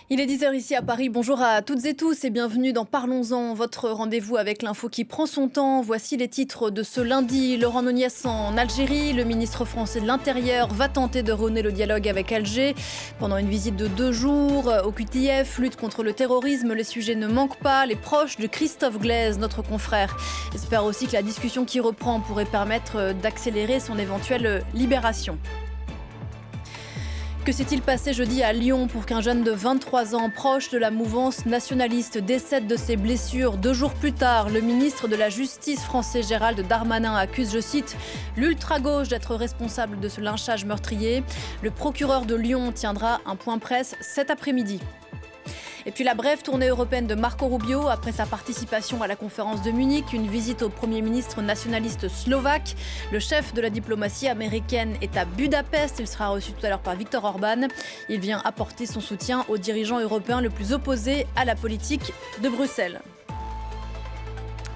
Il est 10 heures ici à Paris. Bonjour à toutes et tous et bienvenue dans Parlons-en, votre rendez-vous avec l'info qui prend son temps. Voici les titres de ce lundi. Laurent Nunez en Algérie. Le ministre français de l'Intérieur va tenter de renouer le dialogue avec Alger. Pendant une visite de 2 jours au QTF, lutte contre le terrorisme, les sujets ne manquent pas. Les proches de Christophe Glaise, notre confrère, espèrent aussi que la discussion qui reprend pourrait permettre d'accélérer son éventuelle libération. Que s'est-il passé jeudi à Lyon pour qu'un jeune de 23 ans, proche de la mouvance nationaliste, décède de ses blessures 2 jours plus tard? Le ministre de la Justice français Gérald Darmanin accuse, je cite, l'ultra-gauche d'être responsable de ce lynchage meurtrier. Le procureur de Lyon tiendra un point presse cet après-midi. Et puis la brève tournée européenne de Marco Rubio après sa participation à la conférence de Munich, une visite au Premier ministre nationaliste slovaque. Le chef de la diplomatie américaine est à Budapest. Il sera reçu tout à l'heure par Viktor Orban. Il vient apporter son soutien aux dirigeants européens le plus opposés à la politique de Bruxelles.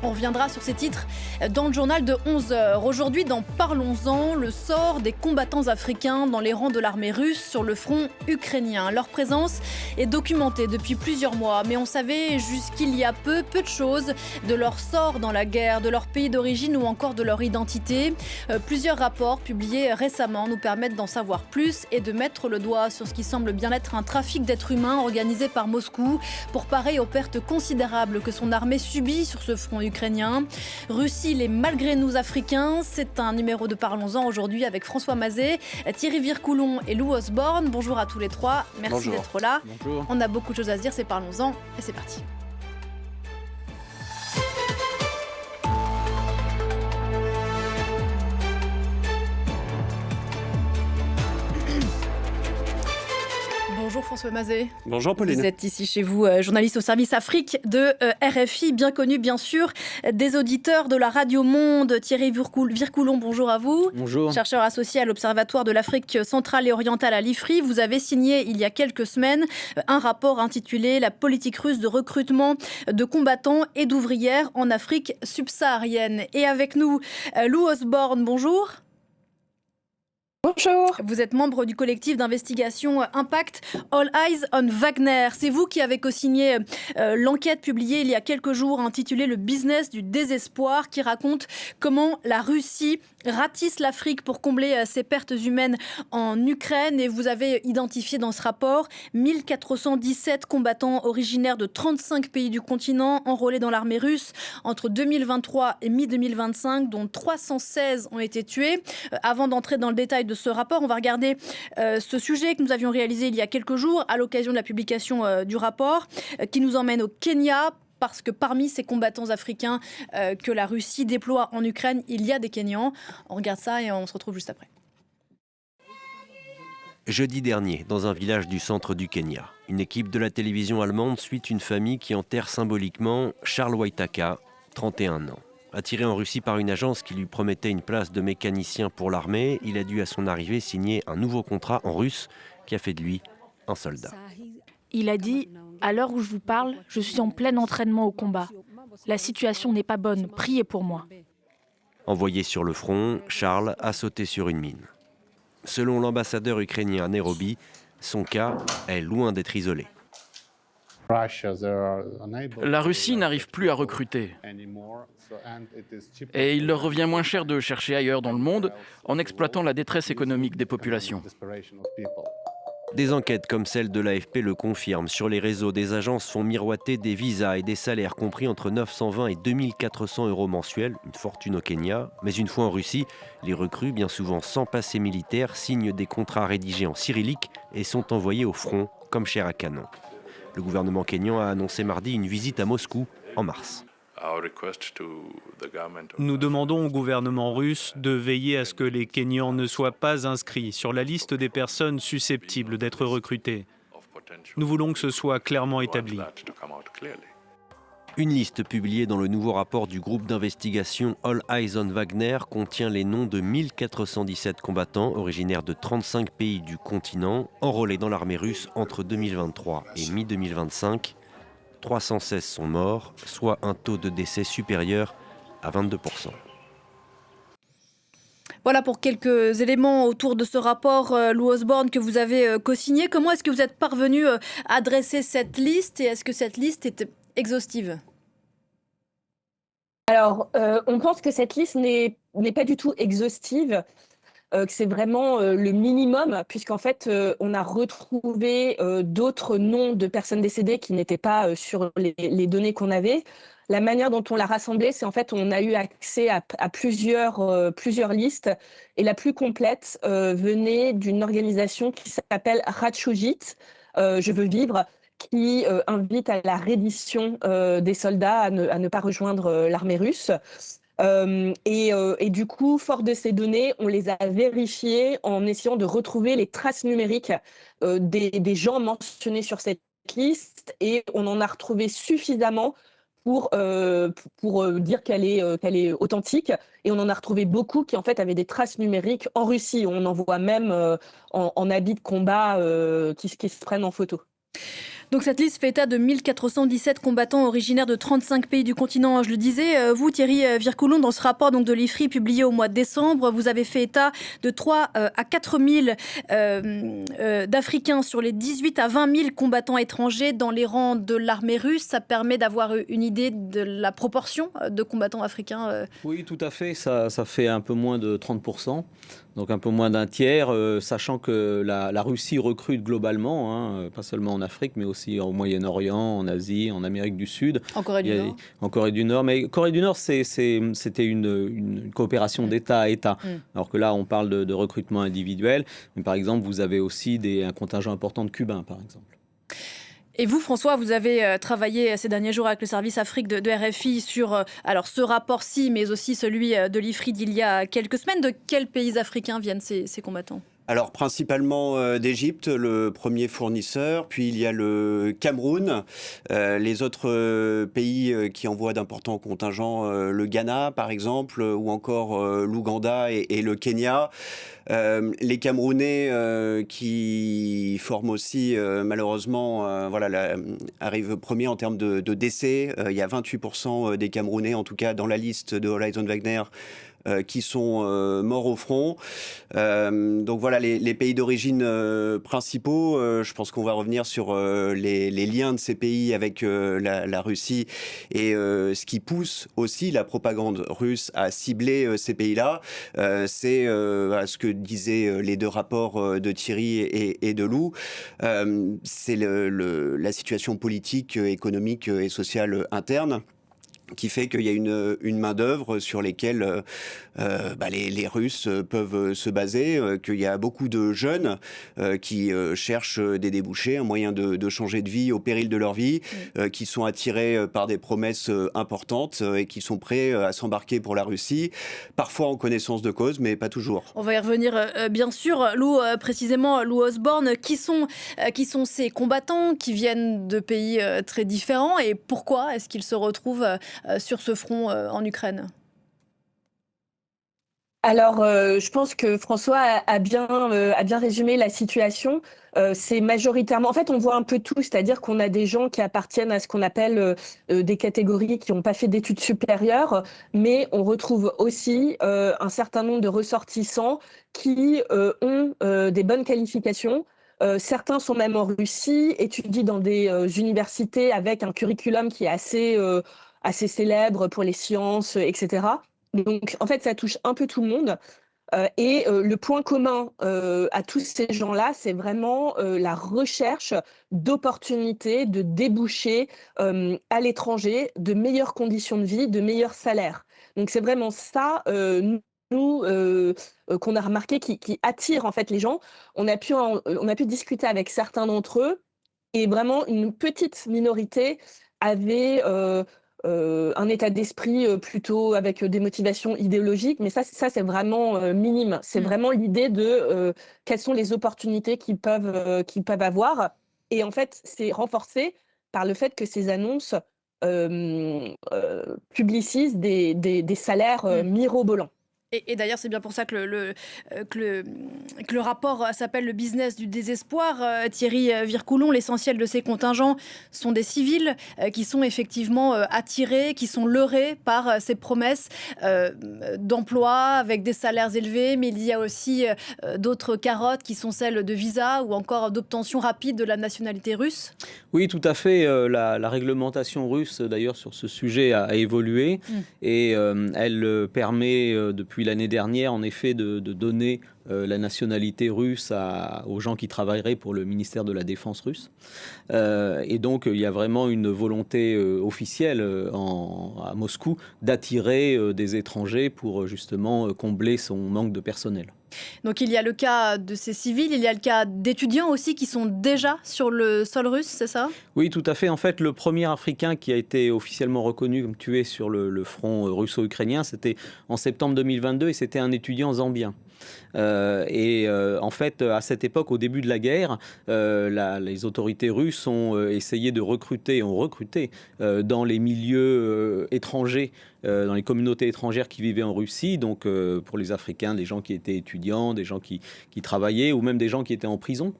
On reviendra sur ces titres dans le journal de 11h. Aujourd'hui, dans Parlons-en, le sort des combattants africains dans les rangs de l'armée russe sur le front ukrainien. Leur présence est documentée depuis plusieurs mois, mais on savait jusqu'il y a peu de choses de leur sort dans la guerre, de leur pays d'origine ou encore de leur identité. Plusieurs rapports publiés récemment nous permettent d'en savoir plus et de mettre le doigt sur ce qui semble bien être un trafic d'êtres humains organisé par Moscou pour parer aux pertes considérables que son armée subit sur ce front ukrainien. Russie, les malgré nous africains, c'est un numéro de Parlons-en aujourd'hui avec François Mazet, Thierry Vircoulon et Lou Osborne. Bonjour à tous les trois, merci d'être là. Bonjour. On a beaucoup de choses à se dire, c'est Parlons-en et c'est parti. Bonjour François Mazet. Bonjour Pauline. Vous êtes ici chez vous, journaliste au service Afrique de RFI, bien connu bien sûr des auditeurs de la Radio Monde. Thierry Vircoulon, bonjour à vous. Bonjour. Chercheur associé à l'Observatoire de l'Afrique centrale et orientale à l'IFRI. Vous avez signé il y a quelques semaines un rapport intitulé « La politique russe de recrutement de combattants et d'ouvrières en Afrique subsaharienne ». Et avec nous, Lou Osborne, bonjour. Bonjour. Vous êtes membre du collectif d'investigation Impact All Eyes on Wagner. C'est vous qui avez co-signé l'enquête publiée il y a quelques jours intitulée Le business du désespoir, qui raconte comment la Russie ratisse l'Afrique pour combler ses pertes humaines en Ukraine. Et vous avez identifié dans ce rapport 1417 combattants originaires de 35 pays du continent enrôlés dans l'armée russe entre 2023 et mi-2025, dont 316 ont été tués. Avant d'entrer dans le détail de ce rapport, on va regarder ce sujet que nous avions réalisé il y a quelques jours à l'occasion de la publication du rapport qui nous emmène au Kenya. Parce que parmi ces combattants africains que la Russie déploie en Ukraine, il y a des Kenyans. On regarde ça et on se retrouve juste après. Jeudi dernier, dans un village du centre du Kenya, une équipe de la télévision allemande suit une famille qui enterre symboliquement Charles Waitaka, 31 ans. Attiré en Russie par une agence qui lui promettait une place de mécanicien pour l'armée, il a dû à son arrivée signer un nouveau contrat en russe qui a fait de lui un soldat. Il a dit « À l'heure où je vous parle, je suis en plein entraînement au combat. La situation n'est pas bonne, priez pour moi. » Envoyé sur le front, Charles a sauté sur une mine. Selon l'ambassadeur ukrainien à Nairobi, son cas est loin d'être isolé. La Russie n'arrive plus à recruter. Et il leur revient moins cher de chercher ailleurs dans le monde en exploitant la détresse économique des populations. Des enquêtes comme celle de l'AFP le confirment. Sur les réseaux, des agences font miroiter des visas et des salaires compris entre 920 et 2400 euros mensuels, une fortune au Kenya. Mais une fois en Russie, les recrues, bien souvent sans passé militaire, signent des contrats rédigés en cyrillique et sont envoyés au front, comme chair à canon. Le gouvernement kényan a annoncé mardi une visite à Moscou en mars. Nous demandons au gouvernement russe de veiller à ce que les Kenyans ne soient pas inscrits sur la liste des personnes susceptibles d'être recrutées. Nous voulons que ce soit clairement établi. Une liste publiée dans le nouveau rapport du groupe d'investigation All Eyes on Wagner contient les noms de 1417 combattants originaires de 35 pays du continent enrôlés dans l'armée russe entre 2023 et mi-2025. 316 sont morts, soit un taux de décès supérieur à 22%. Voilà pour quelques éléments autour de ce rapport, Lou Osborne, que vous avez co-signé. Comment est-ce que vous êtes parvenu à dresser cette liste et est-ce que cette liste est exhaustive? Alors, on pense que cette liste n'est pas du tout exhaustive, que c'est vraiment le minimum, puisqu'en fait, on a retrouvé d'autres noms de personnes décédées qui n'étaient pas sur les données qu'on avait. La manière dont on l'a rassemblée, c'est en fait, on a eu accès à plusieurs listes, et la plus complète venait d'une organisation qui s'appelle Ratchujit, Je veux vivre, qui invite à la reddition des soldats à ne pas rejoindre l'armée russe. Et du coup, fort de ces données, on les a vérifiées en essayant de retrouver les traces numériques des gens mentionnés sur cette liste, et on en a retrouvé suffisamment pour dire qu'elle est authentique, et on en a retrouvé beaucoup qui en fait avaient des traces numériques en Russie. On en voit même en habits de combat qui se prennent en photo. Donc cette liste fait état de 1417 combattants originaires de 35 pays du continent. Je le disais, vous Thierry Vircoulon, dans ce rapport donc, de l'IFRI publié au mois de décembre, vous avez fait état de 3 à 4 000 d'Africains sur les 18 à 20 000 combattants étrangers dans les rangs de l'armée russe. Ça permet d'avoir une idée de la proportion de combattants africains. Oui, tout à fait. Ça fait un peu moins de 30%, donc un peu moins d'un tiers, sachant que la Russie recrute globalement, hein, pas seulement en Afrique, mais aussi au Moyen-Orient, en Asie, en Amérique du Sud. En Corée du Nord. En Corée du Nord. Mais Corée du Nord, c'était une coopération d'État à État. Alors que là, on parle de recrutement individuel. Mais par exemple, vous avez aussi un contingent important de Cubains, par exemple. Et vous, François, vous avez travaillé ces derniers jours avec le service Afrique de RFI sur alors ce rapport-ci, mais aussi celui de l'IFRI d'il y a quelques semaines. De quels pays africains viennent ces combattants ? Alors principalement d'Égypte, le premier fournisseur, puis il y a le Cameroun, les autres pays qui envoient d'importants contingents, le Ghana par exemple, ou encore l'Ouganda et le Kenya. Les Camerounais qui forment aussi malheureusement arrivent premiers en termes de décès. Il y a 28% des Camerounais en tout cas dans la liste de Horizon Wagner qui sont morts au front. Donc voilà les pays d'origine principaux. Je pense qu'on va revenir sur les liens de ces pays avec la Russie et ce qui pousse aussi la propagande russe à cibler ces pays-là. C'est ce que disaient les deux rapports de Thierry et de Lou. C'est la situation politique, économique et sociale interne qui fait qu'il y a une main-d'œuvre sur lesquelles les Russes peuvent se baser, qu'il y a beaucoup de jeunes qui cherchent des débouchés, un moyen de changer de vie au péril de leur vie, qui sont attirés par des promesses importantes et qui sont prêts à s'embarquer pour la Russie, parfois en connaissance de cause, mais pas toujours. On va y revenir bien sûr. Lou, précisément, Lou Osborne, qui sont ces combattants qui viennent de pays très différents et pourquoi est-ce qu'ils se retrouvent sur ce front en Ukraine ? Alors, je pense que François a bien résumé la situation. C'est majoritairement... En fait, on voit un peu tout, c'est-à-dire qu'on a des gens qui appartiennent à ce qu'on appelle des catégories qui n'ont pas fait d'études supérieures, mais on retrouve aussi un certain nombre de ressortissants qui ont des bonnes qualifications. Certains sont même en Russie, étudient dans des universités avec un curriculum qui est assez célèbre pour les sciences, etc. Donc, en fait, ça touche un peu tout le monde. Et le point commun à tous ces gens-là, c'est vraiment la recherche d'opportunités, de débouchés à l'étranger, de meilleures conditions de vie, de meilleurs salaires. Donc, c'est vraiment ça, nous, qu'on a remarqué, qui attire en fait les gens. On a pu discuter avec certains d'entre eux, et vraiment une petite minorité avait... un état d'esprit plutôt avec des motivations idéologiques, mais ça c'est vraiment minime. C'est vraiment l'idée de quelles sont les opportunités qu'ils peuvent avoir. Et en fait, c'est renforcé par le fait que ces annonces publicisent des salaires mirobolants. Et d'ailleurs, c'est bien pour ça que le rapport s'appelle le business du désespoir. Thierry Vircoulon, l'essentiel de ces contingents sont des civils qui sont effectivement attirés, qui sont leurrés par ces promesses d'emploi avec des salaires élevés, mais il y a aussi d'autres carottes qui sont celles de visa ou encore d'obtention rapide de la nationalité russe. Oui, tout à fait. La réglementation russe, d'ailleurs, sur ce sujet a évolué et elle permet depuis l'année dernière, en effet, de donner la nationalité russe aux gens qui travailleraient pour le ministère de la Défense russe. Et donc, il y a vraiment une volonté officielle à Moscou d'attirer des étrangers pour justement combler son manque de personnel. Donc il y a le cas de ces civils, il y a le cas d'étudiants aussi qui sont déjà sur le sol russe, c'est ça ? Oui, tout à fait. En fait, le premier Africain qui a été officiellement reconnu comme tué sur le front russo-ukrainien, c'était en septembre 2022 et c'était un étudiant zambien. En fait, à cette époque, au début de la guerre, les autorités russes ont essayé de recruter, dans les milieux étrangers, dans les communautés étrangères qui vivaient en Russie, donc pour les Africains, des gens qui étaient étudiants, des gens qui travaillaient, ou même des gens qui étaient en prison.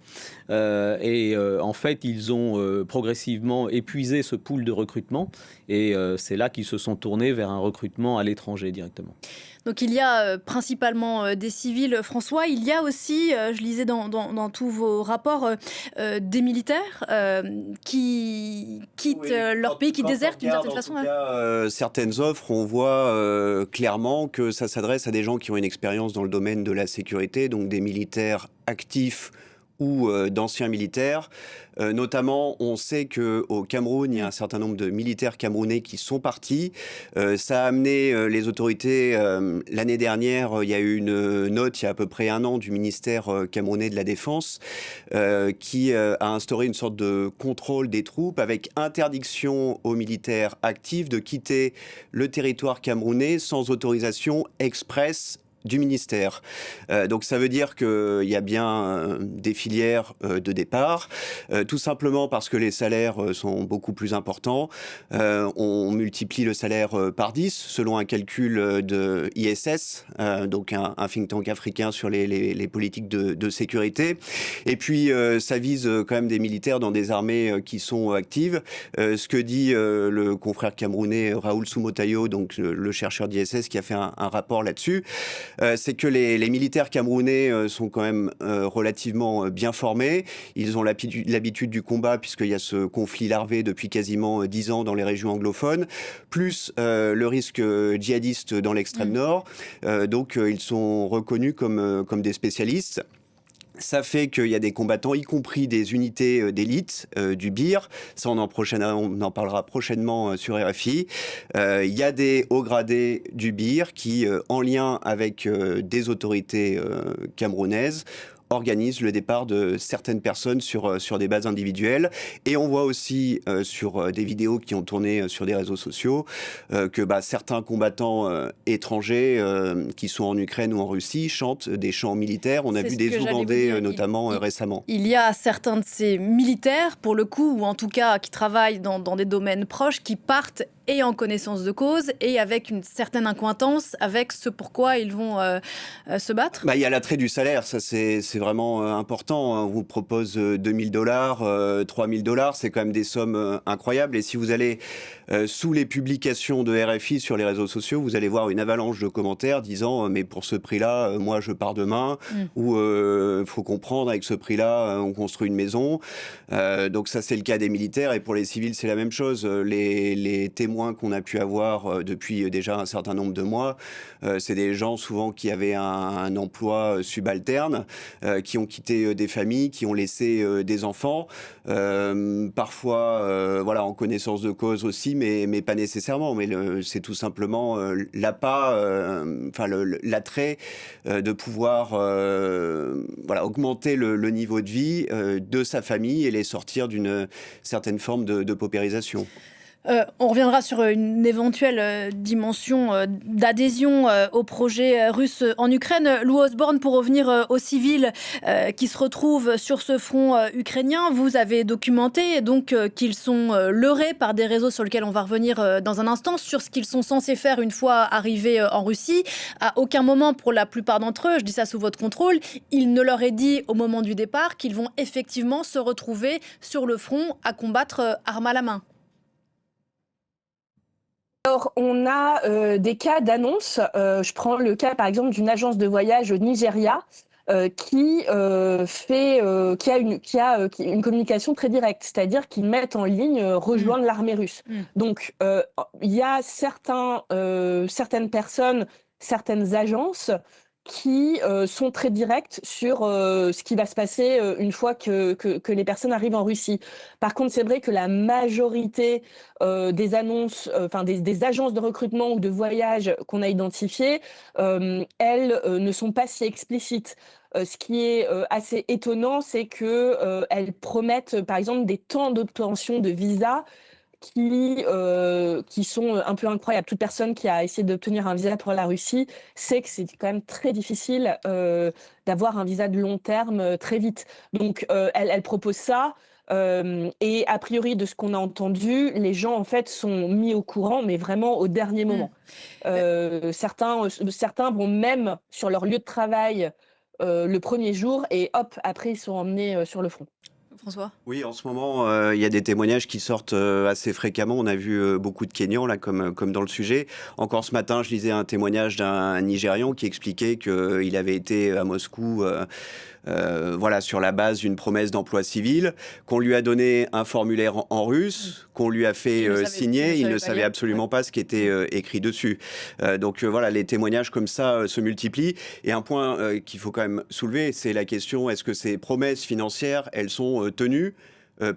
En fait, ils ont progressivement épuisé ce pool de recrutement, et c'est là qu'ils se sont tournés vers un recrutement à l'étranger directement. Donc il y a principalement des civils, François. Il y a aussi, je lisais dans tous vos rapports, des militaires qui quittent leur pays, qui désertent d'une certaine façon. Certaines offres, on voit clairement que ça s'adresse à des gens qui ont une expérience dans le domaine de la sécurité, donc des militaires actifs ou d'anciens militaires. Notamment, on sait qu'au Cameroun, il y a un certain nombre de militaires camerounais qui sont partis. Ça a amené les autorités, l'année dernière, il y a eu une note, il y a à peu près un an, du ministère camerounais de la Défense, qui a instauré une sorte de contrôle des troupes avec interdiction aux militaires actifs de quitter le territoire camerounais sans autorisation expresse du ministère. Donc ça veut dire qu'il y a bien des filières de départ, tout simplement parce que les salaires sont beaucoup plus importants. On multiplie le salaire par 10 selon un calcul de ISS, donc un think tank africain sur les politiques de sécurité. Et puis ça vise quand même des militaires dans des armées qui sont actives. Ce que dit le confrère camerounais Raoul Soumotayo, donc le chercheur d'ISS qui a fait un rapport là-dessus, c'est que les militaires camerounais sont quand même relativement bien formés. Ils ont l'habitude du combat puisqu'il y a ce conflit larvé depuis quasiment 10 ans dans les régions anglophones, plus le risque djihadiste dans l'extrême nord. Donc ils sont reconnus comme des spécialistes. Ça fait qu'il y a des combattants, y compris des unités d'élite du BIR. Ça, on en parlera prochainement sur RFI. Il y a des hauts gradés du BIR qui, en lien avec des autorités camerounaises, organise le départ de certaines personnes sur des bases individuelles. Et on voit aussi sur des vidéos qui ont tourné sur des réseaux sociaux que certains combattants étrangers qui sont en Ukraine ou en Russie chantent des chants militaires. On a vu des Ougandais notamment récemment. Il y a certains de ces militaires, pour le coup, ou en tout cas qui travaillent dans des domaines proches, qui partent et en connaissance de cause et avec une certaine accointance avec ce pourquoi ils vont se battre. Il y a l'attrait du salaire, ça c'est vraiment important. On vous propose $2 000, $3 000, c'est quand même des sommes incroyables. Et si vous allez sous les publications de RFI sur les réseaux sociaux, vous allez voir une avalanche de commentaires disant mais pour ce prix-là, moi je pars demain, ou faut comprendre, avec ce prix-là, on construit une maison. Donc ça c'est le cas des militaires, et pour les civils c'est la même chose. Les témoins qu'on a pu avoir depuis déjà un certain nombre de mois, c'est des gens souvent qui avaient un emploi subalterne, qui ont quitté des familles, qui ont laissé des enfants, parfois en connaissance de cause aussi, mais pas nécessairement. Mais c'est tout simplement l'attrait de pouvoir augmenter le niveau de vie de sa famille et les sortir d'une certaine forme de paupérisation. On reviendra sur une éventuelle dimension d'adhésion au projet russe en Ukraine. Lou Osborne, pour revenir aux civils qui se retrouvent sur ce front ukrainien, vous avez documenté donc qu'ils sont leurrés par des réseaux sur lesquels on va revenir dans un instant, sur ce qu'ils sont censés faire une fois arrivés en Russie. À aucun moment, pour la plupart d'entre eux, je dis ça sous votre contrôle, il ne leur est dit au moment du départ qu'ils vont effectivement se retrouver sur le front à combattre arme à la main. Alors, on a des cas d'annonce. Je prends le cas, par exemple, d'une agence de voyage au Nigeria qui a une communication très directe, c'est-à-dire qu'ils mettent en ligne rejoindre l'armée russe. Donc, il y a certaines personnes, certaines agences qui sont très directes sur ce qui va se passer une fois que les personnes arrivent en Russie. Par contre, c'est vrai que la majorité des annonces, des agences de recrutement ou de voyage qu'on a identifiées, elles ne sont pas si explicites. Ce qui est assez étonnant, c'est qu'elles promettent, par exemple, des temps d'obtention de visa qui sont un peu incroyables. Toute personne qui a essayé d'obtenir un visa pour la Russie sait que c'est quand même très difficile d'avoir un visa de long terme très vite. Donc, elle propose ça. Et a priori, de ce qu'on a entendu, les gens en fait sont mis au courant, mais vraiment au dernier moment. Certains vont même sur leur lieu de travail le premier jour et hop, après ils sont emmenés sur le front. François ? Oui, en ce moment, il y a des témoignages qui sortent assez fréquemment. On a vu beaucoup de Kenyans, là, comme dans le sujet. Encore ce matin, je lisais un témoignage d'un Nigérian qui expliquait qu'il avait été à Moscou sur la base d'une promesse d'emploi civil, qu'on lui a donné un formulaire en russe, qu'on lui a fait signer. Il ne savait absolument pas ce qui était écrit dessus. Donc les témoignages comme ça se multiplient. Et un point qu'il faut quand même soulever, c'est la question, est-ce que ces promesses financières, elles sont tenues ?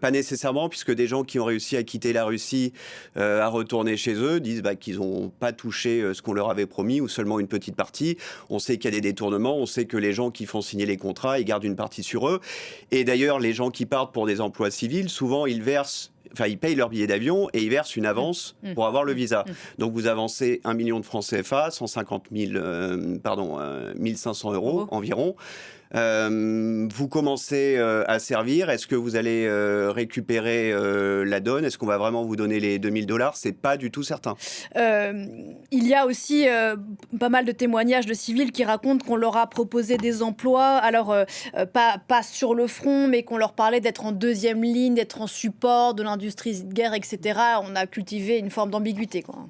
Pas nécessairement, puisque des gens qui ont réussi à quitter la Russie, à retourner chez eux, disent qu'ils n'ont pas touché ce qu'on leur avait promis, ou seulement une petite partie. On sait qu'il y a des détournements, on sait que les gens qui font signer les contrats, ils gardent une partie sur eux. Et d'ailleurs, les gens qui partent pour des emplois civils, souvent ils payent leur billet d'avion et ils versent une avance pour avoir le visa. Donc vous avancez 1 million de francs CFA, 1500 euros environ. Vous commencez à servir. Est-ce que vous allez récupérer la donne ? Est-ce qu'on va vraiment vous donner les $2000 ? C'est pas du tout certain. Il y a aussi pas mal de témoignages de civils qui racontent qu'on leur a proposé des emplois, alors pas sur le front, mais qu'on leur parlait d'être en deuxième ligne, d'être en support de l'industrie de guerre, etc. On a cultivé une forme d'ambiguïté, quoi.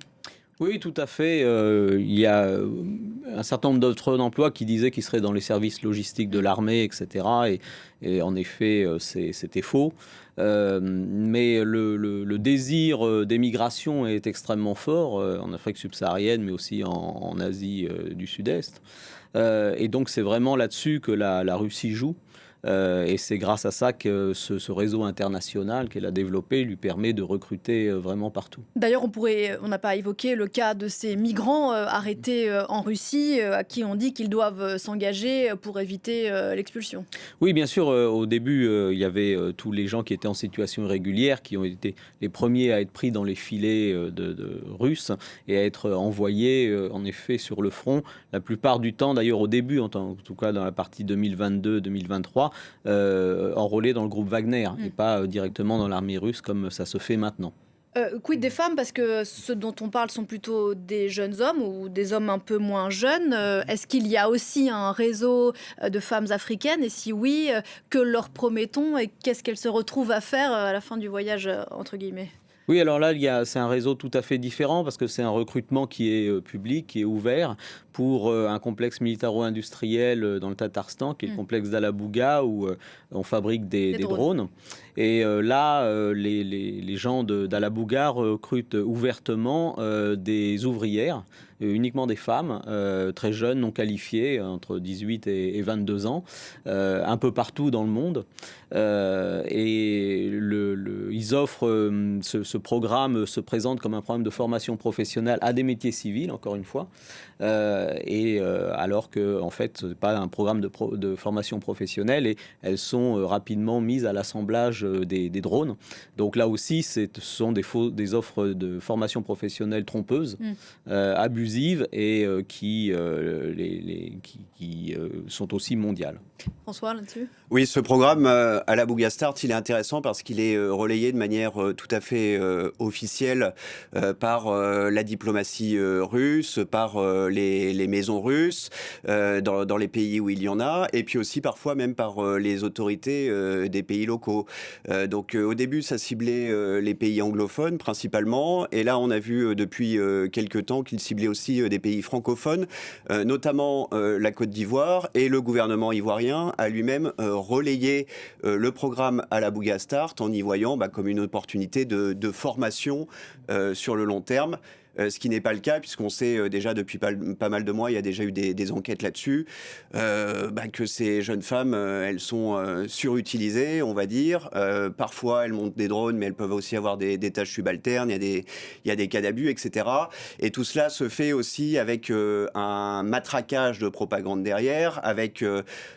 Oui, tout à fait. Il y a un certain nombre d'autres emplois qui disaient qu'ils seraient dans les services logistiques de l'armée, etc. Et en effet, c'était faux. Mais le désir d'émigration est extrêmement fort en Afrique subsaharienne, mais aussi en Asie du Sud-Est. Et donc, c'est vraiment là-dessus que la Russie joue. Et c'est grâce à ça que ce réseau international qu'elle a développé lui permet de recruter vraiment partout. D'ailleurs, on n'a pas évoqué le cas de ces migrants arrêtés en Russie, à qui on dit qu'ils doivent s'engager pour éviter l'expulsion. Oui, bien sûr. Au début, il y avait tous les gens qui étaient en situation irrégulière, qui ont été les premiers à être pris dans les filets de Russes et à être envoyés, en effet, sur le front. La plupart du temps, d'ailleurs, au début, en tout cas dans la partie 2022-2023, enrôlés dans le groupe Wagner et pas directement dans l'armée russe comme ça se fait maintenant. Quid des femmes, parce que ceux dont on parle sont plutôt des jeunes hommes ou des hommes un peu moins jeunes. Est-ce qu'il y a aussi un réseau de femmes africaines ? Et si oui, que leur promet-on et qu'est-ce qu'elles se retrouvent à faire à la fin du voyage, entre guillemets ? Oui, alors là, c'est un réseau tout à fait différent parce que c'est un recrutement qui est public, qui est ouvert pour un complexe militaro-industriel dans le Tatarstan, qui est le complexe d'Alabouga, où on fabrique des drones. Et là, les gens d'Alabouga recrutent ouvertement des ouvrières, uniquement des femmes, très jeunes, non qualifiées, entre 18 et 22 ans, un peu partout dans le monde. Et ils ils offrent, ce programme se présente comme un programme de formation professionnelle à des métiers civils, encore une fois, alors que en fait, ce n'est pas un programme de formation professionnelle, et elles sont rapidement mises à l'assemblage des drones. Donc là aussi, ce sont des offres de formation professionnelle trompeuses, abusives, et qui sont aussi mondiales. François, là-dessus ? Oui, ce programme à la Bougastart, il est intéressant parce qu'il est relayé de manière tout à fait officielle par la diplomatie russe, par les maisons russes, dans les pays où il y en a, et puis aussi parfois même par les autorités des pays locaux. Donc au début, ça ciblait les pays anglophones principalement, et là on a vu depuis quelques temps qu'il ciblait aussi des pays francophones, notamment la Côte d'Ivoire, et le gouvernement ivoirien a lui-même relayé le programme à la Bougastart en y voyant comme une opportunité de formation sur le long terme. Ce qui n'est pas le cas, puisqu'on sait déjà depuis pas mal de mois, il y a déjà eu des enquêtes là-dessus, que ces jeunes femmes, elles sont surutilisées, on va dire. Parfois, elles montent des drones, mais elles peuvent aussi avoir des tâches subalternes, il y a des cas d'abus, etc. Et tout cela se fait aussi avec un matraquage de propagande derrière, avec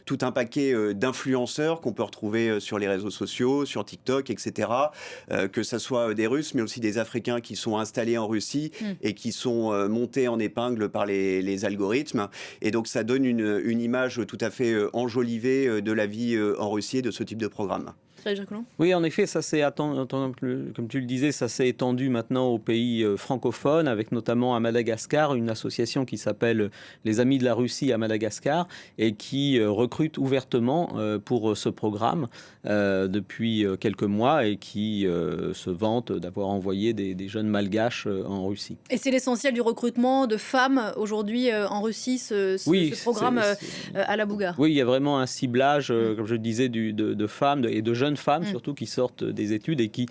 tout un paquet d'influenceurs qu'on peut retrouver sur les réseaux sociaux, sur TikTok, etc. Que ce soit des Russes, mais aussi des Africains qui sont installés en Russie et qui sont montés en épingle par les algorithmes. Et donc ça donne une image tout à fait enjolivée de la vie en Russie et de ce type de programme. Oui, en effet, ça comme tu le disais, ça s'est étendu maintenant aux pays francophones, avec notamment à Madagascar une association qui s'appelle les Amis de la Russie à Madagascar, et qui recrute ouvertement pour ce programme depuis quelques mois, et qui se vante d'avoir envoyé des jeunes malgaches en Russie. Et c'est l'essentiel du recrutement de femmes aujourd'hui en Russie, ce programme à la Bouga. Oui, il y a vraiment un ciblage, comme je disais, de femmes et de jeunes femmes surtout, qui sortent des études et qui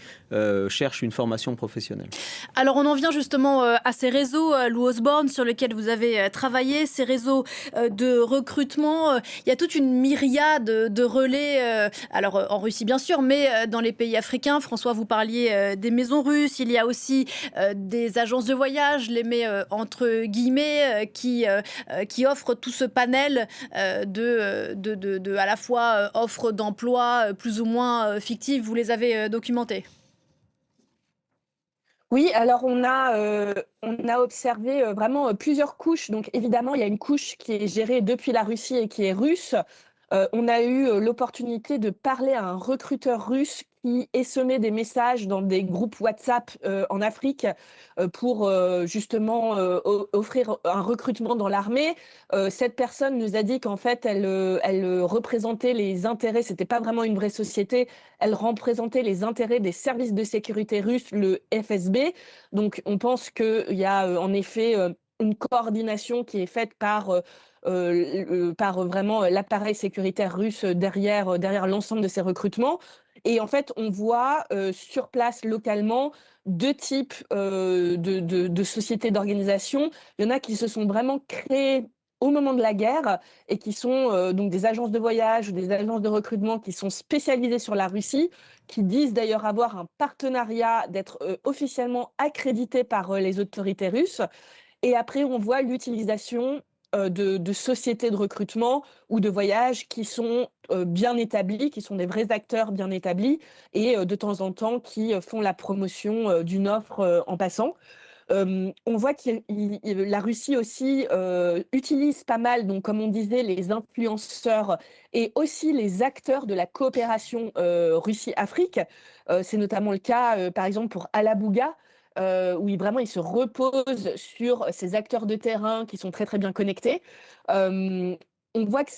cherchent une formation professionnelle. Alors on en vient justement à ces réseaux, Lou Osborne, sur lesquels vous avez travaillé, ces réseaux de recrutement. Il y a toute une myriade de relais, alors en Russie bien sûr, mais dans les pays africains. François, vous parliez des maisons russes, il y a aussi des agences de voyage, les mets entre guillemets, qui offrent tout ce panel de à la fois offres d'emploi plus ou moins fictives. Vous les avez documentées? Oui, alors on a observé vraiment plusieurs couches. Donc évidemment, il y a une couche qui est gérée depuis la Russie et qui est russe. On a eu l'opportunité de parler à un recruteur russe qui essaimait des messages dans des groupes WhatsApp en Afrique pour justement offrir un recrutement dans l'armée. Cette personne nous a dit qu'en fait, elle représentait les intérêts, c'était pas vraiment une vraie société, elle représentait les intérêts des services de sécurité russes, le FSB. Donc on pense qu'il y a en effet une coordination qui est faite par vraiment l'appareil sécuritaire russe derrière l'ensemble de ces recrutements. Et en fait, on voit sur place localement deux types de sociétés d'organisation. Il y en a qui se sont vraiment créées au moment de la guerre et qui sont donc des agences de voyage ou des agences de recrutement qui sont spécialisées sur la Russie, qui disent d'ailleurs avoir un partenariat, d'être officiellement accrédités par les autorités russes. Et après, on voit l'utilisation de sociétés de recrutement ou de voyage qui sont bien établis, qui sont des vrais acteurs bien établis et de temps en temps qui font la promotion d'une offre en passant. On voit que la Russie aussi utilise pas mal, donc, comme on disait, les influenceurs et aussi les acteurs de la coopération Russie-Afrique. C'est notamment le cas, par exemple, pour Alabouga, où il se repose sur ces acteurs de terrain qui sont très très bien connectés. On voit que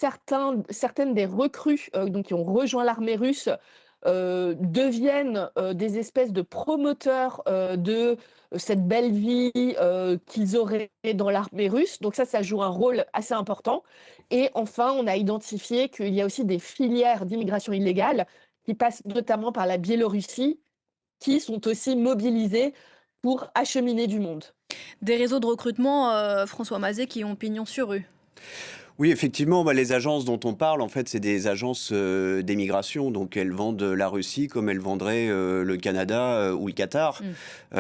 certaines des recrues donc, qui ont rejoint l'armée russe deviennent des espèces de promoteurs de cette belle vie qu'ils auraient dans l'armée russe. Donc ça joue un rôle assez important. Et enfin, on a identifié qu'il y a aussi des filières d'immigration illégale qui passent notamment par la Biélorussie, qui sont aussi mobilisées pour acheminer du monde. Des réseaux de recrutement, François Mazet, qui ont pignon sur rue. Oui, effectivement, les agences dont on parle, en fait, c'est des agences d'émigration. Donc, elles vendent la Russie comme elles vendraient le Canada ou le Qatar.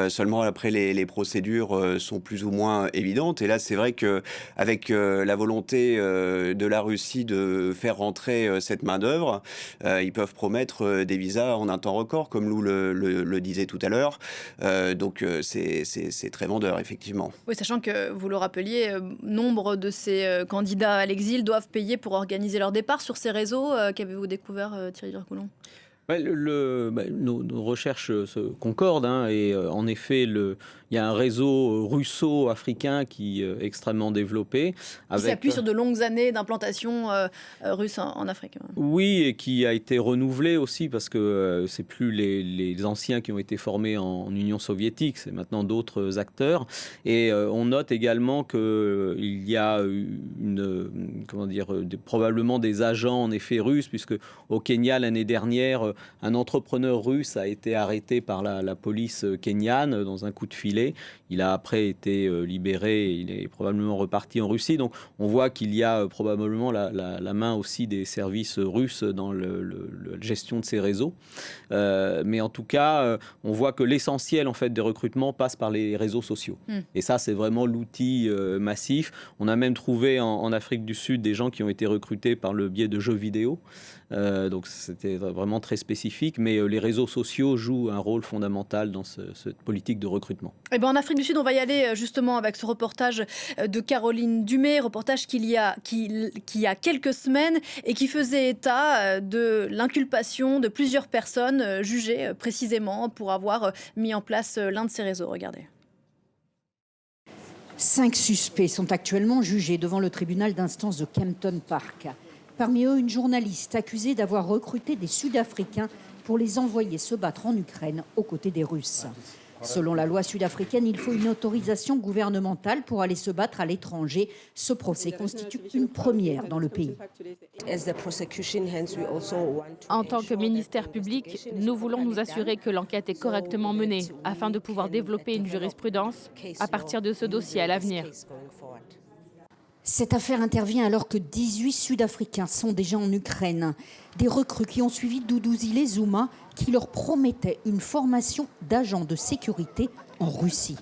Seulement, après, les procédures sont plus ou moins évidentes. Et là, c'est vrai qu'avec la volonté de la Russie de faire rentrer cette main-d'œuvre, ils peuvent promettre des visas en un temps record, comme Lou le disait tout à l'heure. Donc, c'est très vendeur, effectivement. Oui, sachant que, vous le rappeliez, nombre de ces candidats à l'exil doivent payer pour organiser leur départ sur ces réseaux. Qu'avez-vous découvert, Thierry Vircoulon ? Nos recherches concordent, et en effet, il y a un réseau russo-africain qui est extrêmement développé. Qui s'appuie sur de longues années d'implantation russe en Afrique. Oui, et qui a été renouvelé aussi parce que c'est plus les anciens qui ont été formés en Union soviétique, c'est maintenant d'autres acteurs. Et on note également qu'il y a probablement des agents en effet russes, puisque au Kenya l'année dernière, un entrepreneur russe a été arrêté par la police kenyane dans un coup de filet. Il a après été libéré et il est probablement reparti en Russie. Donc on voit qu'il y a probablement la main aussi des services russes dans la gestion de ces réseaux. Mais en tout cas, on voit que l'essentiel en fait des recrutements passe par les réseaux sociaux. Et ça, c'est vraiment l'outil massif. On a même trouvé en Afrique du Sud des gens qui ont été recrutés par le biais de jeux vidéo. Donc c'était vraiment très spécifique, mais les réseaux sociaux jouent un rôle fondamental dans cette politique de recrutement. Et en Afrique du Sud, on va y aller justement avec ce reportage de Caroline Dumay, reportage qui y a quelques semaines et qui faisait état de l'inculpation de plusieurs personnes jugées précisément pour avoir mis en place l'un de ces réseaux. Regardez. 5 suspects sont actuellement jugés devant le tribunal d'instance de Kempton Park. Parmi eux, une journaliste accusée d'avoir recruté des Sud-Africains pour les envoyer se battre en Ukraine aux côtés des Russes. Selon la loi sud-africaine, il faut une autorisation gouvernementale pour aller se battre à l'étranger. Ce procès constitue une première dans le pays. En tant que ministère public, nous voulons nous assurer que l'enquête est correctement menée afin de pouvoir développer une jurisprudence à partir de ce dossier à l'avenir. Cette affaire intervient alors que 18 Sud-Africains sont déjà en Ukraine. Des recrues qui ont suivi Duduzile Zuma, qui leur promettait une formation d'agent de sécurité en Russie.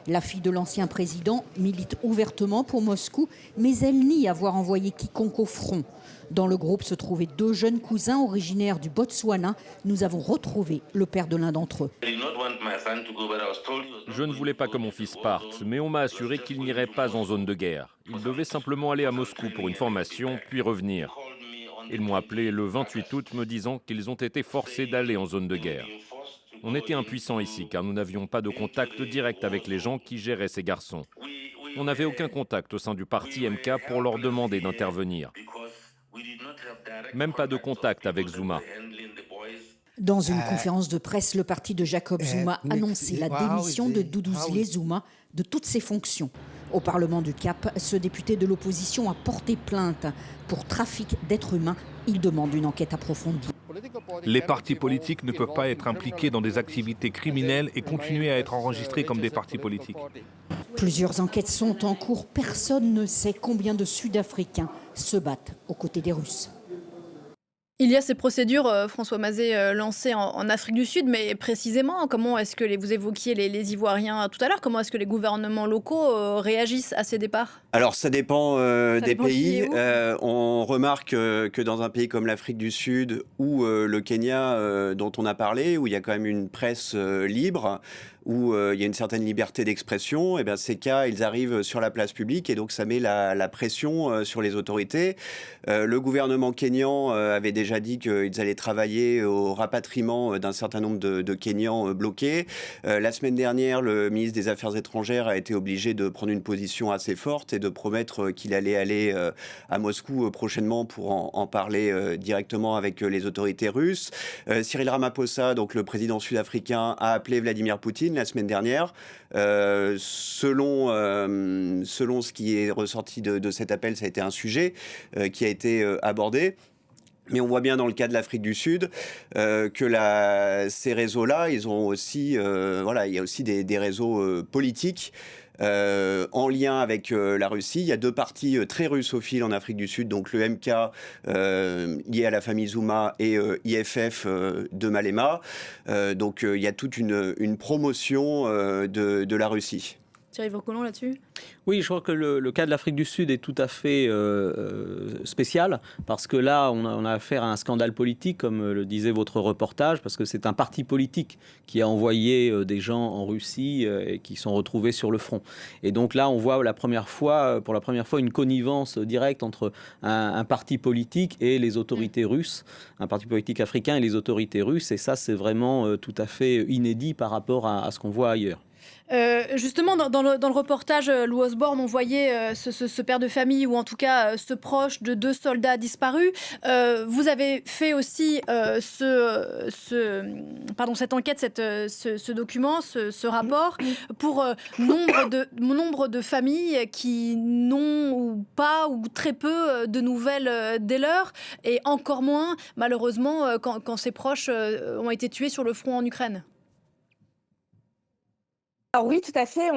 La fille de l'ancien président milite ouvertement pour Moscou, mais elle nie avoir envoyé quiconque au front. Dans le groupe se trouvaient 2 jeunes cousins originaires du Botswana. Nous avons retrouvé le père de l'un d'entre eux. Je ne voulais pas que mon fils parte, mais on m'a assuré qu'il n'irait pas en zone de guerre. Il devait simplement aller à Moscou pour une formation, puis revenir. Ils m'ont appelé le 28 août me disant qu'ils ont été forcés d'aller en zone de guerre. On était impuissants ici car nous n'avions pas de contact direct avec les gens qui géraient ces garçons. On n'avait aucun contact au sein du parti MK pour leur demander d'intervenir. Même pas de contact avec Zuma. Dans une conférence de presse, le parti de Jacob Zuma annonçait la démission de Duduzile Zuma de toutes ses fonctions. Au Parlement du Cap, ce député de l'opposition a porté plainte pour trafic d'êtres humains. Il demande une enquête approfondie. Les partis politiques ne peuvent pas être impliqués dans des activités criminelles et continuer à être enregistrés comme des partis politiques. Plusieurs enquêtes sont en cours. Personne ne sait combien de Sud-Africains se battent aux côtés des Russes. Il y a ces procédures, François Mazet, lancées en Afrique du Sud, mais précisément, comment est-ce que vous évoquiez les Ivoiriens tout à l'heure, comment est-ce que les gouvernements locaux réagissent à ces départs ? Alors ça dépend des pays. On remarque que dans un pays comme l'Afrique du Sud ou le Kenya dont on a parlé, où il y a quand même une presse libre, où il y a une certaine liberté d'expression, et bien ces cas, ils arrivent sur la place publique et donc ça met la pression sur les autorités. Le gouvernement kényan avait déjà dit qu'ils allaient travailler au rapatriement d'un certain nombre de Kenyans bloqués. La semaine dernière, le ministre des Affaires étrangères a été obligé de prendre une position assez forte et de promettre qu'il allait aller à Moscou prochainement pour en parler directement avec les autorités russes. Cyril Ramaphosa, donc le président sud-africain, a appelé Vladimir Poutine la semaine dernière. Selon ce qui est ressorti de cet appel, ça a été un sujet qui a été abordé. Mais on voit bien dans le cas de l'Afrique du Sud que ces réseaux-là, ils ont aussi, il y a aussi des réseaux politiques en lien avec la Russie. Il y a 2 partis très russophiles en Afrique du Sud, donc le MK lié à la famille Zuma et IFF de Malema. Donc il y a toute une promotion de la Russie. Thierry Vaucoulon là-dessus ? Oui, je crois que le cas de l'Afrique du Sud est tout à fait spécial, parce que là, on a affaire à un scandale politique, comme le disait votre reportage, parce que c'est un parti politique qui a envoyé des gens en Russie et qui sont retrouvés sur le front. Et donc là, on voit pour la première fois, une connivence directe entre un parti politique et les autorités russes, un parti politique africain et les autorités russes, et ça, c'est vraiment tout à fait inédit par rapport à ce qu'on voit ailleurs. Justement, dans le reportage, Lou Osborne, on voyait ce père de famille, ou en tout cas ce proche de 2 soldats disparus. Vous avez fait aussi cette enquête, ce document, ce rapport, pour nombre de familles qui n'ont ou pas ou très peu de nouvelles dès lors, et encore moins, malheureusement, quand ces proches ont été tués sur le front en Ukraine. Alors oui, tout à fait.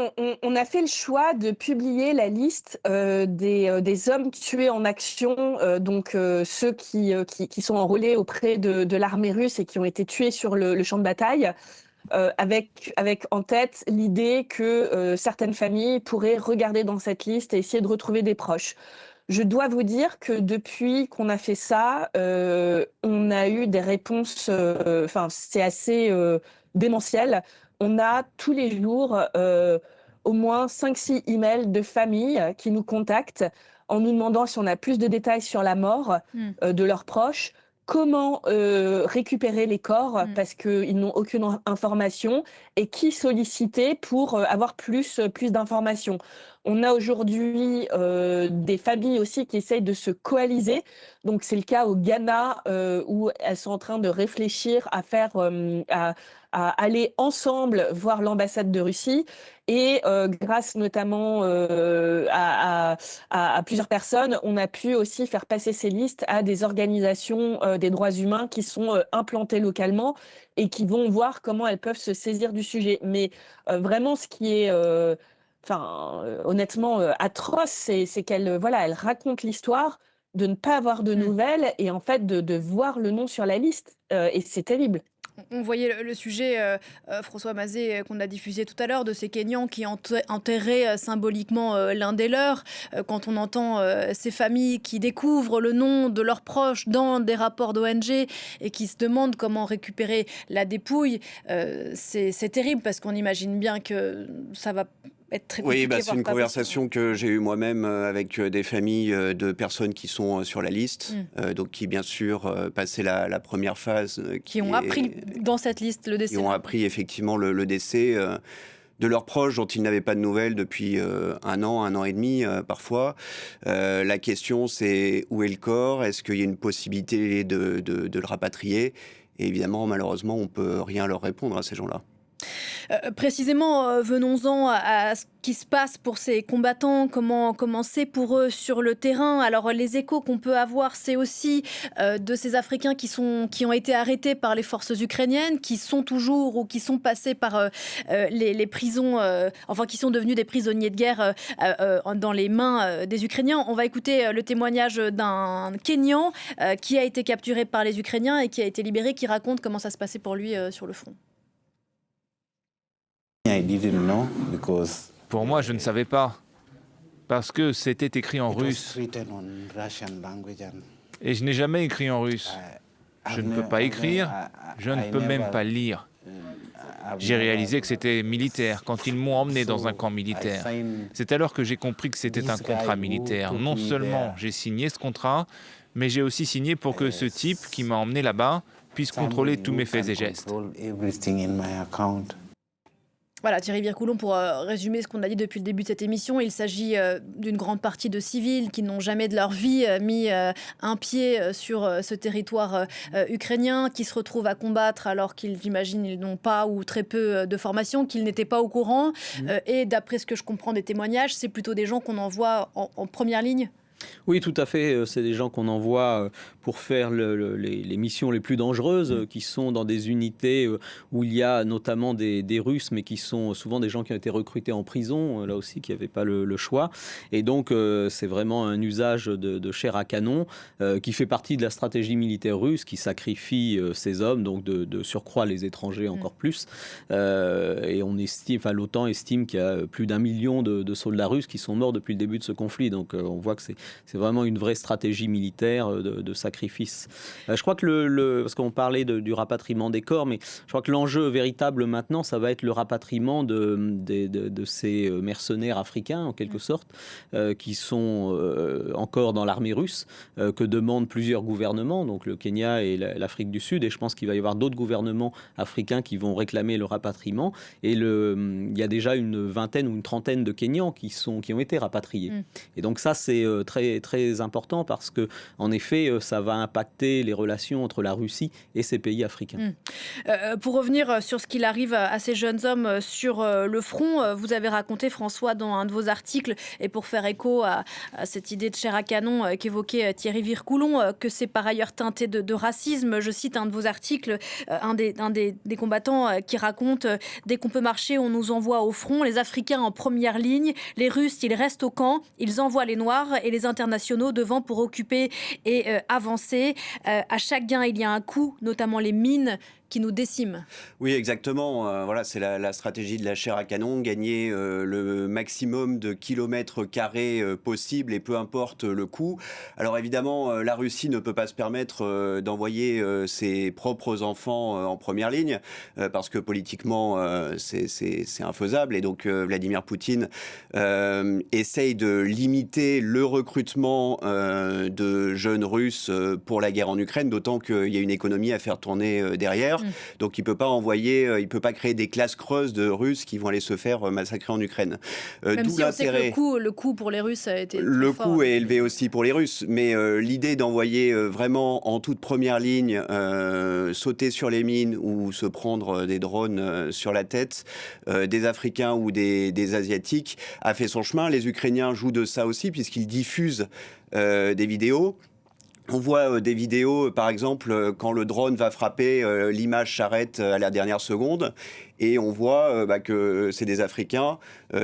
On a fait le choix de publier la liste des hommes tués en action, donc ceux qui sont enrôlés auprès de l'armée russe et qui ont été tués sur le champ de bataille, avec en tête l'idée que certaines familles pourraient regarder dans cette liste et essayer de retrouver des proches. Je dois vous dire que depuis qu'on a fait ça, on a eu des réponses, c'est assez démentiel. On a tous les jours au moins 5-6 emails de familles qui nous contactent en nous demandant si on a plus de détails sur la mort de leurs proches, comment récupérer les corps parce qu'ils n'ont aucune information, et qui solliciter pour avoir plus d'informations. On a aujourd'hui des familles aussi qui essayent de se coaliser. Donc c'est le cas au Ghana où elles sont en train de réfléchir à aller ensemble voir l'ambassade de Russie, et grâce notamment à plusieurs personnes, on a pu aussi faire passer ces listes à des organisations des droits humains qui sont implantées localement et qui vont voir comment elles peuvent se saisir du sujet. Mais vraiment, ce qui est honnêtement atroce, c'est qu'elle elle raconte l'histoire de ne pas avoir de nouvelles et en fait de voir le nom sur la liste, et c'est terrible. On voyait le sujet, François Mazet, qu'on a diffusé tout à l'heure, de ces Kenyans qui enterraient symboliquement l'un des leurs. Quand on entend ces familles qui découvrent le nom de leurs proches dans des rapports d'ONG et qui se demandent comment récupérer la dépouille, c'est terrible, parce qu'on imagine bien que ça va être très compliqué. Oui, c'est une conversation que j'ai eue moi-même avec des familles de personnes qui sont sur la liste, donc qui bien sûr passaient la première phase. Qui ont appris dans cette liste le décès. Qui ont appris effectivement le décès de leurs proches dont ils n'avaient pas de nouvelles depuis 1 an et demi parfois. La question, c'est où est le corps ? Est-ce qu'il y a une possibilité de le rapatrier ? Et évidemment, malheureusement, on ne peut rien leur répondre à ces gens-là. Précisément, venons-en à ce qui se passe pour ces combattants, comment c'est pour eux sur le terrain. Alors les échos qu'on peut avoir, c'est aussi de ces Africains qui ont été arrêtés par les forces ukrainiennes, qui sont toujours ou qui sont passés par les prisons, qui sont devenus des prisonniers de guerre dans les mains des Ukrainiens. On va écouter le témoignage d'un Kenyan qui a été capturé par les Ukrainiens et qui a été libéré, qui raconte comment ça se passait pour lui sur le front. Pour moi, je ne savais pas, parce que c'était écrit en russe. Et je n'ai jamais écrit en russe. Je ne peux pas écrire, je ne peux même pas lire. J'ai réalisé que c'était militaire quand ils m'ont emmené dans un camp militaire. C'est alors que j'ai compris que c'était un contrat militaire. Non seulement j'ai signé ce contrat, mais j'ai aussi signé pour que ce type qui m'a emmené là-bas puisse contrôler tous mes faits et gestes. Voilà, Thierry Vaucoulon, pour résumer ce qu'on a dit depuis le début de cette émission, il s'agit d'une grande partie de civils qui n'ont jamais de leur vie mis un pied sur ce territoire ukrainien, qui se retrouvent à combattre alors qu'ils, j'imagine, ils n'ont pas ou très peu de formation, qu'ils n'étaient pas au courant. Et d'après ce que je comprends des témoignages, c'est plutôt des gens qu'on envoie en première ligne. Oui, tout à fait. C'est des gens qu'on envoie pour faire les missions les plus dangereuses, qui sont dans des unités où il y a notamment des Russes, mais qui sont souvent des gens qui ont été recrutés en prison, là aussi, qui n'avaient pas le choix. Et donc, c'est vraiment un usage de chair à canon qui fait partie de la stratégie militaire russe, qui sacrifie ses hommes, donc de surcroît les étrangers encore plus. Et on estime, enfin, l'OTAN estime qu'il y a plus d'1 million de soldats russes qui sont morts depuis le début de ce conflit. Donc, on voit que c'est vraiment une vraie stratégie militaire de sacrifice. Je crois que parce qu'on parlait du rapatriement des corps, mais je crois que l'enjeu véritable maintenant, ça va être le rapatriement de ces mercenaires africains, en quelque sorte, qui sont encore dans l'armée russe, que demandent plusieurs gouvernements, donc le Kenya et l'Afrique du Sud, et je pense qu'il va y avoir d'autres gouvernements africains qui vont réclamer le rapatriement. Et il y a déjà une vingtaine ou une trentaine de Kenyans qui ont été rapatriés. Et donc ça, c'est très, très important parce que, en effet, ça va impacter les relations entre la Russie et ces pays africains. Pour revenir sur ce qu'il arrive à ces jeunes hommes sur le front, vous avez raconté, François, dans un de vos articles, et pour faire écho à cette idée de chair à canon qu'évoquait Thierry Vircoulon, que c'est par ailleurs teinté de racisme. Je cite un de vos articles, un des combattants qui raconte « Dès qu'on peut marcher, on nous envoie au front, les Africains en première ligne, les Russes, ils restent au camp, ils envoient les Noirs et les internationaux devant pour occuper et avancer. À chaque gain, il y a un coût, notamment les mines qui nous déciment. » Oui, exactement. Voilà, c'est la stratégie de la chair à canon, gagner le maximum de kilomètres carrés possible et peu importe le coût. Alors évidemment, la Russie ne peut pas se permettre d'envoyer ses propres enfants en première ligne parce que politiquement, c'est infaisable. Et donc Vladimir Poutine essaye de limiter le recrutement de jeunes Russes pour la guerre en Ukraine, d'autant qu'il y a une économie à faire tourner derrière. Donc il peut pas créer des classes creuses de Russes qui vont aller se faire massacrer en Ukraine. Même si on sait que le coût pour les Russes a été le très coût fort. est élevé aussi pour les Russes, mais l'idée d'envoyer vraiment en toute première ligne sauter sur les mines ou se prendre des drones sur la tête des Africains ou des Asiatiques a fait son chemin. Les Ukrainiens jouent de ça aussi puisqu'ils diffusent des vidéos. On voit des vidéos, par exemple, quand le drone va frapper, l'image s'arrête à la dernière seconde et on voit que c'est des Africains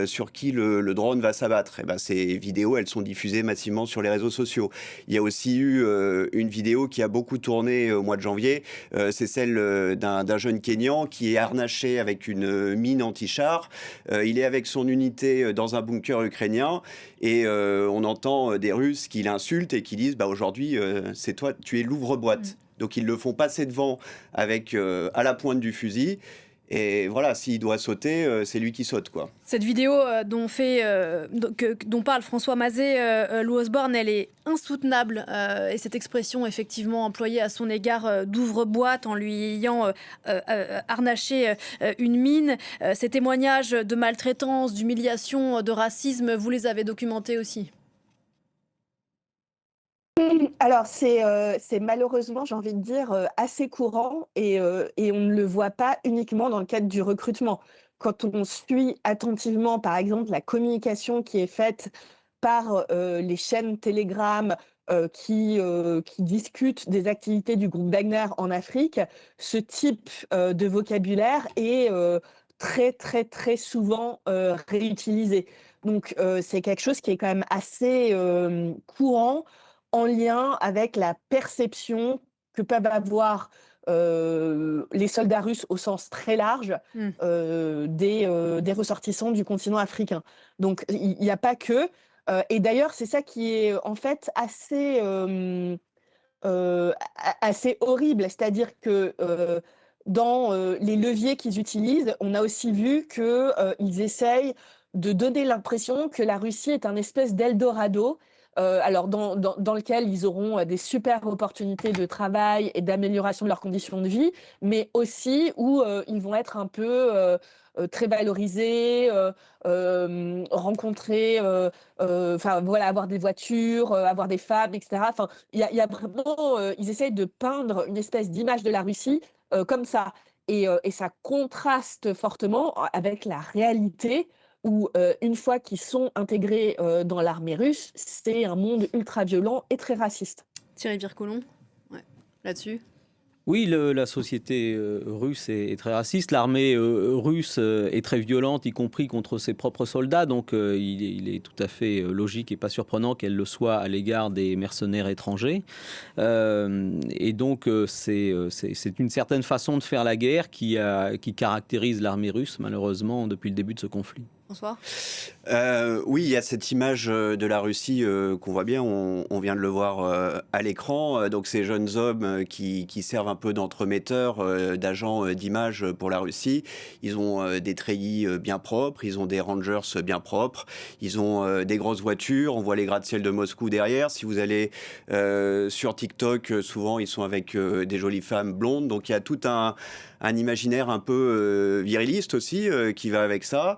sur qui le drone va s'abattre. Et ces vidéos, elles sont diffusées massivement sur les réseaux sociaux. Il y a aussi eu une vidéo qui a beaucoup tourné au mois de janvier. C'est celle d'un jeune Kényan qui est harnaché avec une mine anti-char. Il est avec son unité dans un bunker ukrainien et on entend des Russes qui l'insultent et qui disent aujourd'hui, c'est toi, tu es l'ouvre-boîte. Donc ils le font passer devant avec à la pointe du fusil. Et voilà, s'il doit sauter, c'est lui qui saute, quoi. Cette vidéo dont parle François Mazet, Lou Osborne, elle est insoutenable. Et cette expression, effectivement, employée à son égard d'ouvre-boîte en lui ayant harnaché une mine. Ces témoignages de maltraitance, d'humiliation, de racisme, vous les avez documentés aussi? Alors, c'est malheureusement, j'ai envie de dire, assez courant et on ne le voit pas uniquement dans le cadre du recrutement. Quand on suit attentivement, par exemple, la communication qui est faite par les chaînes Telegram qui discutent des activités du groupe Wagner en Afrique, ce type de vocabulaire est très, très, très souvent réutilisé. Donc, c'est quelque chose qui est quand même assez courant en lien avec la perception que peuvent avoir les soldats russes au sens très large des ressortissants du continent africain. Donc il n'y a pas que. Et d'ailleurs, c'est ça qui est en fait assez horrible. C'est-à-dire que dans les leviers qu'ils utilisent, on a aussi vu qu'ils essayent de donner l'impression que la Russie est un espèce d'Eldorado. Alors dans lequel ils auront des super opportunités de travail et d'amélioration de leurs conditions de vie, mais aussi où ils vont être un peu très valorisés, rencontrer, avoir des voitures, avoir des femmes, etc. Enfin, il y a vraiment, ils essayent de peindre une espèce d'image de la Russie comme ça. Et ça contraste fortement avec la réalité où une fois qu'ils sont intégrés dans l'armée russe, c'est un monde ultra violent et très raciste. Thierry Vircolon, là-dessus. Oui, la société russe est très raciste. L'armée russe est très violente, y compris contre ses propres soldats. Donc il est tout à fait logique et pas surprenant qu'elle le soit à l'égard des mercenaires étrangers. Et donc c'est une certaine façon de faire la guerre qui caractérise l'armée russe, malheureusement, depuis le début de ce conflit. François ? Oui, il y a cette image de la Russie qu'on voit bien, on vient de le voir à l'écran. Donc ces jeunes hommes qui servent un peu d'entremetteurs, d'agents d'image pour la Russie. Ils ont des treillis bien propres, ils ont des Rangers bien propres, ils ont des grosses voitures, on voit les gratte-ciel de Moscou derrière. Si vous allez sur TikTok, souvent ils sont avec des jolies femmes blondes. Donc il y a tout un imaginaire un peu viriliste aussi qui va avec ça,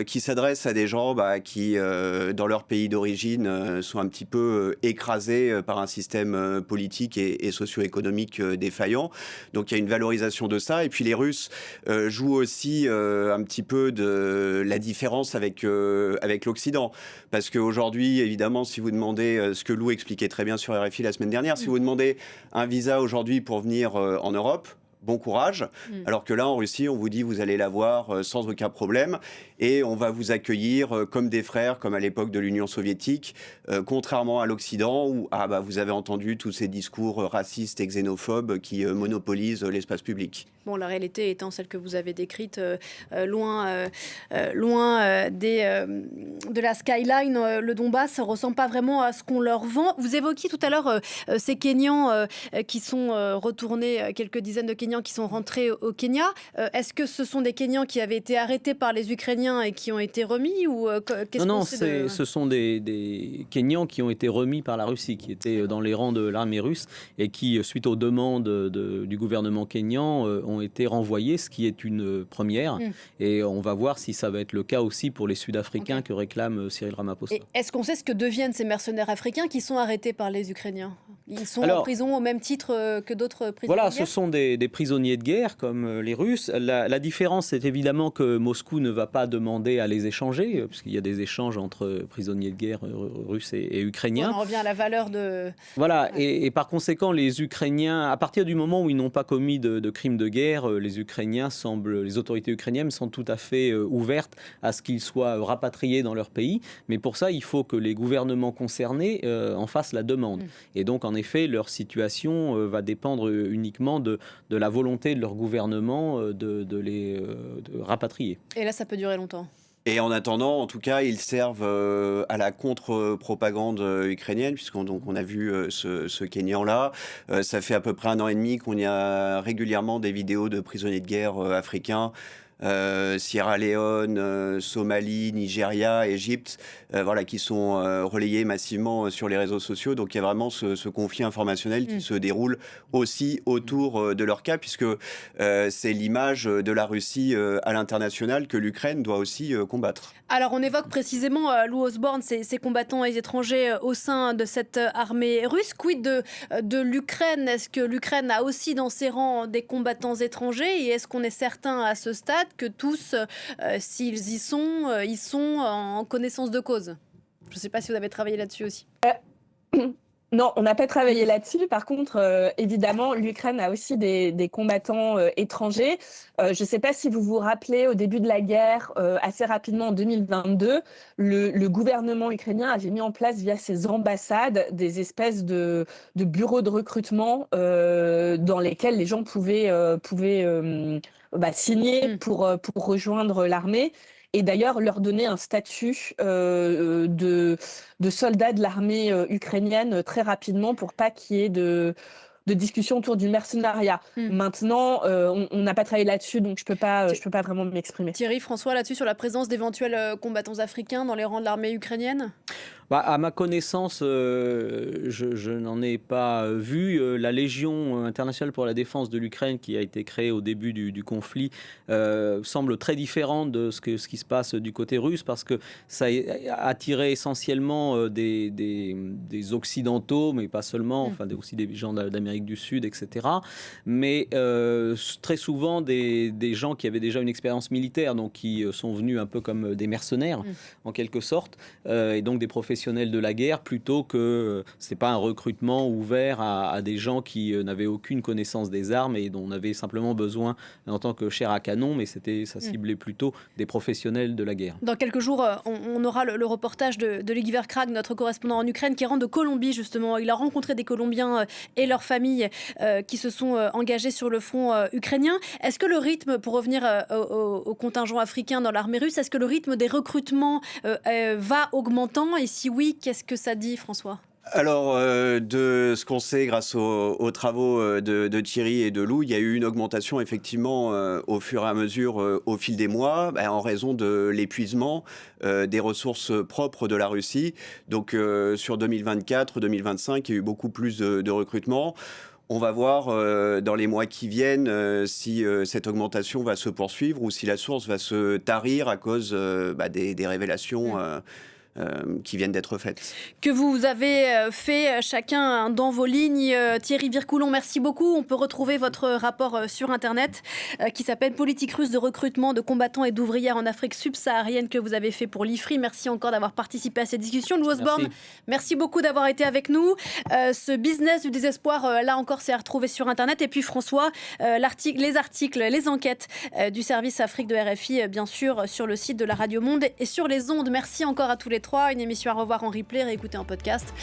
qui s'adresse à des gens qui, dans leur pays d'origine, sont un petit peu écrasés par un système politique et socio-économique défaillant. Donc il y a une valorisation de ça. Et puis les Russes jouent aussi un petit peu de la différence avec l'Occident. Parce qu'aujourd'hui, évidemment, si vous demandez ce que Lou expliquait très bien sur RFI la semaine dernière, si vous demandez un visa aujourd'hui pour venir en Europe, bon courage. Alors que là, en Russie, on vous dit vous allez l'avoir sans aucun problème et on va vous accueillir comme des frères, comme à l'époque de l'Union soviétique, contrairement à l'Occident où vous avez entendu tous ces discours racistes et xénophobes qui monopolisent l'espace public. Bon, la réalité étant celle que vous avez décrite, loin de la skyline, le Donbass ne ressemble pas vraiment à ce qu'on leur vend. Vous évoquiez tout à l'heure ces Kenyans qui sont retournés, quelques dizaines de Kenyans qui sont rentrés au Kenya. Est-ce que ce sont des Kenyans qui avaient été arrêtés par les Ukrainiens et qui ont été remis ou Non, ce sont des Kenyans qui ont été remis par la Russie, qui étaient dans les rangs de l'armée russe et qui, suite aux demandes du gouvernement kényan, ont été renvoyés, ce qui est une première. Et on va voir si ça va être le cas aussi pour les Sud-Africains que réclame Cyril Ramaphosa. Et est-ce qu'on sait ce que deviennent ces mercenaires africains qui sont arrêtés par les Ukrainiens ? Ils sont en prison au même titre que d'autres prisonniers de guerre ? Ce sont des prisonniers de guerre comme les Russes. La différence, c'est évidemment que Moscou ne va pas demander à les échanger, puisqu'il y a des échanges entre prisonniers de guerre russes et ukrainiens. On revient à la valeur de... Voilà, et par conséquent, les Ukrainiens, à partir du moment où ils n'ont pas commis de crimes de guerre, les autorités ukrainiennes sont tout à fait ouvertes à ce qu'ils soient rapatriés dans leur pays. Mais pour ça, il faut que les gouvernements concernés en fassent la demande. Et donc, en effet, leur situation va dépendre uniquement de la volonté de leur gouvernement de les rapatrier. Et là, ça peut durer longtemps. Et en attendant, en tout cas, ils servent à la contre-propagande ukrainienne, puisqu'on a vu ce Kenyan-là. Ça fait à peu près 1 an et demi qu'on y a régulièrement des vidéos de prisonniers de guerre africains. Sierra Leone, Somalie, Nigeria, Égypte, qui sont relayés massivement sur les réseaux sociaux. Donc il y a vraiment ce conflit informationnel qui se déroule aussi autour de leur cas, puisque c'est l'image de la Russie à l'international que l'Ukraine doit aussi combattre. Alors on évoque précisément, Lou Osborne, ces combattants étrangers au sein de cette armée russe. Quid de l'Ukraine ? Est-ce que l'Ukraine a aussi dans ses rangs des combattants étrangers ? Et est-ce qu'on est certain à ce stade que tous, s'ils y sont, ils sont en connaissance de cause ? Je ne sais pas si vous avez travaillé là-dessus aussi. Non, on n'a pas travaillé là-dessus. Par contre, évidemment, l'Ukraine a aussi des combattants étrangers. Je ne sais pas si vous vous rappelez, au début de la guerre, assez rapidement en 2022, le gouvernement ukrainien avait mis en place via ses ambassades des espèces de bureaux de recrutement dans lesquels les gens pouvaient signer pour rejoindre l'armée. Et d'ailleurs leur donner un statut de soldat de l'armée ukrainienne très rapidement pour pas qu'il y ait de discussion autour du mercenariat. Maintenant, on n'a pas travaillé là-dessus, donc je peux pas vraiment m'exprimer. Thierry, François, là-dessus, sur la présence d'éventuels combattants africains dans les rangs de l'armée ukrainienne ? À ma connaissance, je n'en ai pas vu. La Légion internationale pour la défense de l'Ukraine, qui a été créée au début du conflit, semble très différente de ce qui se passe du côté russe, parce que ça a attiré essentiellement des Occidentaux, mais pas seulement, enfin aussi des gens d'Amérique du Sud, etc. Mais très souvent des gens qui avaient déjà une expérience militaire, donc qui sont venus un peu comme des mercenaires, en quelque sorte, et donc des professionnels de la guerre, plutôt que c'est pas un recrutement ouvert à des gens qui n'avaient aucune connaissance des armes et dont on avait simplement besoin en tant que chair à canon, mais ça ciblait plutôt des professionnels de la guerre. Dans quelques jours, on aura le reportage de Luc Verkrag, notre correspondant en Ukraine, qui rentre de Colombie justement. Il a rencontré des Colombiens et leurs familles qui se sont engagés sur le front ukrainien. Est-ce que le rythme, pour revenir au contingent africain dans l'armée russe, est-ce que le rythme des recrutements va augmentant? Et si oui, qu'est-ce que ça dit, François ? Alors, de ce qu'on sait grâce aux travaux de Thierry et de Lou, il y a eu une augmentation effectivement au fur et à mesure, au fil des mois, en raison de l'épuisement des ressources propres de la Russie. Donc, sur 2024-2025, il y a eu beaucoup plus de recrutement. On va voir dans les mois qui viennent si cette augmentation va se poursuivre ou si la source va se tarir à cause des révélations qui viennent d'être faites. Que vous avez fait chacun dans vos lignes. Thierry Vircoulon, merci beaucoup. On peut retrouver votre rapport sur Internet qui s'appelle « Politique russe de recrutement de combattants et d'ouvrières en Afrique subsaharienne » que vous avez fait pour l'IFRI. Merci encore d'avoir participé à cette discussion. Lou Osborne, merci beaucoup d'avoir été avec nous. Ce business du désespoir, là encore, c'est à retrouver sur Internet. Et puis François, les articles, les enquêtes du service Afrique de RFI, bien sûr, sur le site de la Radio Monde et sur les ondes. Merci encore à tous les trois. Une émission à revoir en replay, réécouter en podcast